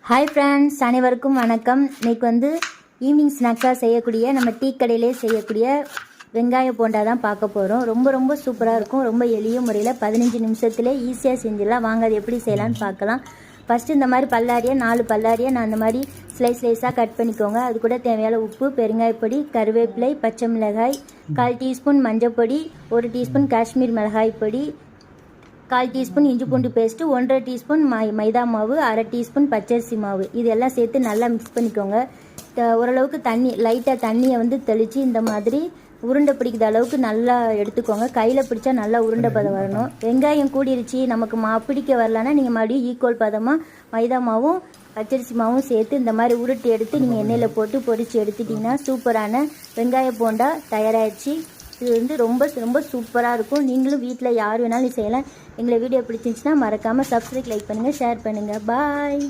Hi friends, அனைவருக்கும் வணக்கம். இன்றைக்கி ஈவினிங் ஸ்நாக்ஸாக செய்யக்கூடிய நம்ம டீ கடையிலே செய்யக்கூடிய வெங்காய போண்டா தான் பார்க்க போகிறோம். ரொம்ப சூப்பராக இருக்கும். ரொம்ப எளிய முறையில் 15 நிமிஷத்துலேயே ஈஸியாக செஞ்சிடலாம். வாங்க அது எப்படி செய்யலான்னு பார்க்கலாம். ஃபஸ்ட்டு இந்த மாதிரி 4 பல்லாரியை நான் இந்த மாதிரி ஸ்லைஸாக கட் பண்ணிக்கோங்க. அது கூட தேவையான உப்பு, பெருங்காயப்பொடி, கருவேப்பிலை, பச்சை மிளகாய், 1/4 டீஸ்பூன் மஞ்சள் பொடி, 1 டீஸ்பூன் காஷ்மீர் மிளகாய் பொடி, 1/4 டீஸ்பூன் இஞ்சி பூண்டு பேஸ்ட்டு, 1/2 டீஸ்பூன் மைதா மாவு, 1/2 டீஸ்பூன் பச்சரிசி மாவு, இது எல்லாம் சேர்த்து நல்லா மிக்ஸ் பண்ணிக்கோங்க. ஓரளவுக்கு லைட்டாக தண்ணியை தெளித்து இந்த மாதிரி உருண்டை பிடிக்கிற அளவுக்கு நல்லா எடுத்துக்கோங்க. கையில் பிடிச்சா நல்லா உருண்டை பதம் வரணும். வெங்காயம் கூடிருச்சு, நமக்கு பிடிக்க வரலன்னா நீங்கள் மறுபடியும் ஈக்குவல் பதமாக மைதா மாவும் பச்சரிசி மாவும் சேர்த்து இந்த மாதிரி உருட்டி எடுத்து நீங்கள் எண்ணெயில் போட்டு பொரித்து எடுத்துட்டிங்கன்னா சூப்பரான வெங்காய போண்டா தயாராகிடுச்சு. இது ரொம்ப சூப்பராக இருக்கும். நீங்களும் வீட்டில் யார் வேணாலும் செய்யலாம். எங்களை வீடியோ பிடிச்சிருந்துச்சுன்னா மறக்காமல் சப்ஸ்கிரைப், லைக் பண்ணுங்கள், ஷேர் பண்ணுங்கள். பாய்.